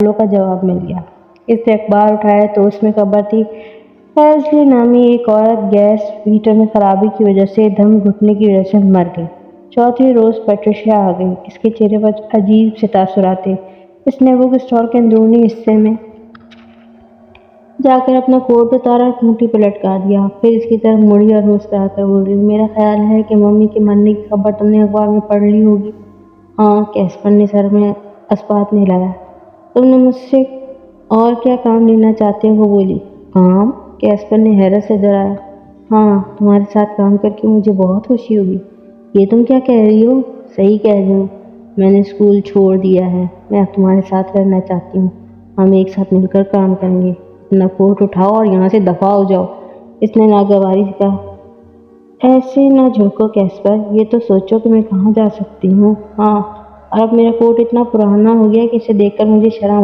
سوالوں کا جواب مل گیا۔ اس نے اخبار اٹھایا تو اس میں خبر تھی، فیضلی نامی ایک عورت گیس ہیٹر میں خرابی کی وجہ سے دم گھٹنے کی وجہ سے مر گئی۔ چوتھے روز پیٹریشیا آ گئی۔ اس کے چہرے پر عجیب سے تاثرات تھے۔ اس نے بک اسٹور کے اندرونی حصے میں جا کر اپنا کوٹ اتارا اور کھوٹی پر لٹکا دیا۔ پھر اس کی طرف مڑی اور مسکرا کر بولی، میرا خیال ہے کہ ممی کے مرنے کی خبر تم نے اخبار میں پڑھ لی ہوگی۔ ہاں، کیسپر نے سر میں اسپات نہیں ہلایا۔ تم نے مجھ سے اور کیا کام لینا چاہتے ہو؟ وہ بولی۔ کام؟ کیسپر نے حیرت سے دہرایا۔ ہاں، تمہارے ساتھ کام کر کے مجھے بہت خوشی ہوگی۔ یہ تم کیا کہہ رہی ہو؟ صحیح کہہ رہی ہوں، میں نے اسکول چھوڑ دیا ہے۔ میں اب تمہارے ساتھ رہنا چاہتی ہوں۔ ہم ایک ساتھ مل کر کام کریں گے۔ اپنا کوٹ اٹھاؤ اور یہاں سے دفع ہو جاؤ، اس نے ناگواری سے کہا۔ ایسے نہ جھڑکو کیسپر، یہ تو سوچو کہ میں کہاں جا سکتی ہوں۔ ہاں، اور اب میرا کوٹ اتنا پرانا ہو گیا کہ اسے دیکھ کر مجھے شرم